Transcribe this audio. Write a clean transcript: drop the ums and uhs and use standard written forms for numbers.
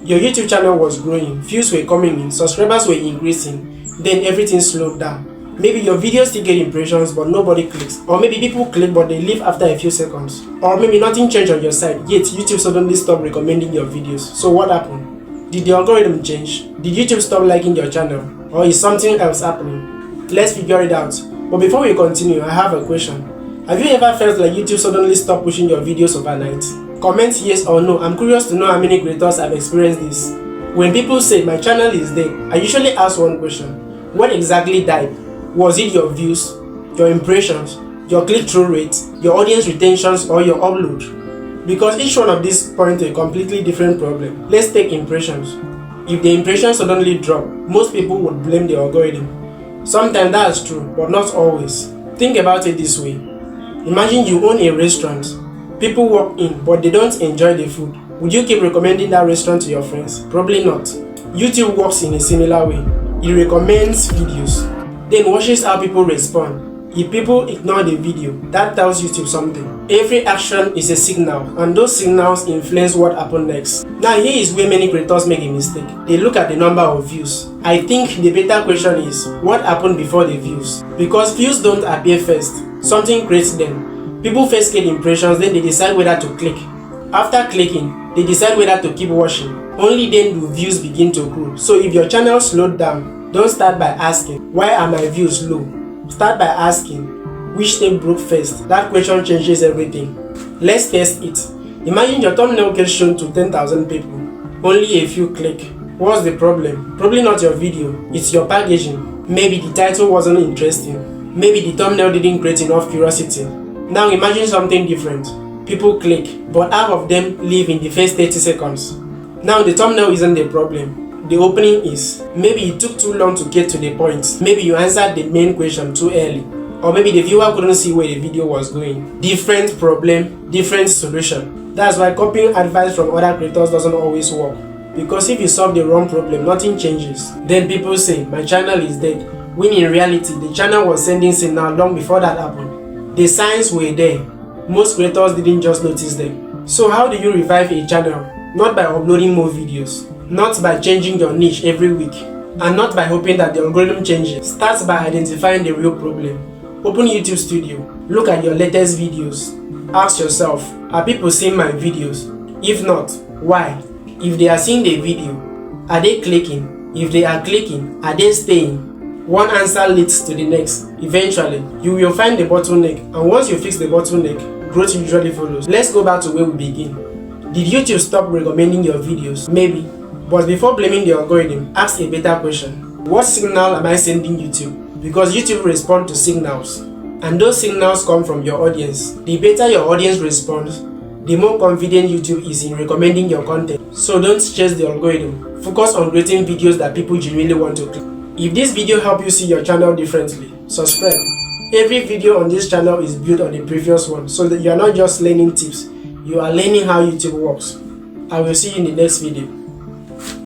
Your YouTube channel was growing, views were coming in, subscribers were increasing, then everything slowed down. Maybe your videos still get impressions but nobody clicks, or maybe people click but they leave after a few seconds, or maybe nothing changed on your side, yet YouTube suddenly stopped recommending your videos. So what happened? Did the algorithm change? Did YouTube stop liking your channel? Or is something else happening? Let's figure it out. But before we continue, I have a question. Have you ever felt like YouTube suddenly stopped pushing your videos overnight? Comment yes or no. I'm curious to know how many creators have experienced this. When people say my channel is dead, I usually ask one question. What exactly died? Was it your views, your impressions, your click-through rate, your audience retentions, or your upload? Because each one of these point to a completely different problem. Let's take impressions. If the impressions suddenly drop, most people would blame the algorithm. Sometimes that's true, but not always. Think about it this way. Imagine you own a restaurant. People walk in, but they don't enjoy the food. Would you keep recommending that restaurant to your friends? Probably not. YouTube works in a similar way. It recommends videos, then watches how people respond. If people ignore the video, that tells YouTube something. Every action is a signal, and those signals influence what happens next. Now here is where many creators make a mistake. They look at the number of views. I think the better question is, what happened before the views? Because views don't appear first. Something creates them. People first get impressions, then they decide whether to click. After clicking, they decide whether to keep watching. Only then do views begin to grow. So if your channel slowed down, don't start by asking, why are my views low? Start by asking, which step broke first? That question changes everything. Let's test it. Imagine your thumbnail gets shown to 10,000 people. Only a few click. What's the problem? Probably not your video, it's your packaging. Maybe the title wasn't interesting. Maybe the thumbnail didn't create enough curiosity. Now imagine something different. People click, but half of them leave in the first 30 seconds. Now the thumbnail isn't the problem. The opening is. Maybe it took too long to get to the point. Maybe you answered the main question too early. Or maybe the viewer couldn't see where the video was going. Different problem, different solution. That's why copying advice from other creators doesn't always work. Because if you solve the wrong problem, nothing changes. Then people say, my channel is dead. When in reality, the channel was sending signal long before that happened. The signs were there. Most creators didn't just notice them. So how do you revive a channel? Not by uploading more videos. Not by changing your niche every week, and not by hoping that the algorithm changes. Start by identifying the real problem. Open YouTube Studio, look at your latest videos. Ask yourself, are people seeing my videos? If not, why? If they are seeing the video, are they clicking? If they are clicking, are they staying? One answer leads to the next. Eventually, you will find the bottleneck, and once you fix the bottleneck, growth usually follows. Let's go back to where we begin. Did YouTube stop recommending your videos? Maybe. But before blaming the algorithm, ask a better question. What signal am I sending YouTube? Because YouTube responds to signals, and those signals come from your audience. The better your audience responds, the more confident YouTube is in recommending your content. So don't chase the algorithm. Focus on creating videos that people genuinely want to click. If this video helped you see your channel differently, subscribe. Every video on this channel is built on the previous one, so that you are not just learning tips, you are learning how YouTube works. I will see you in the next video.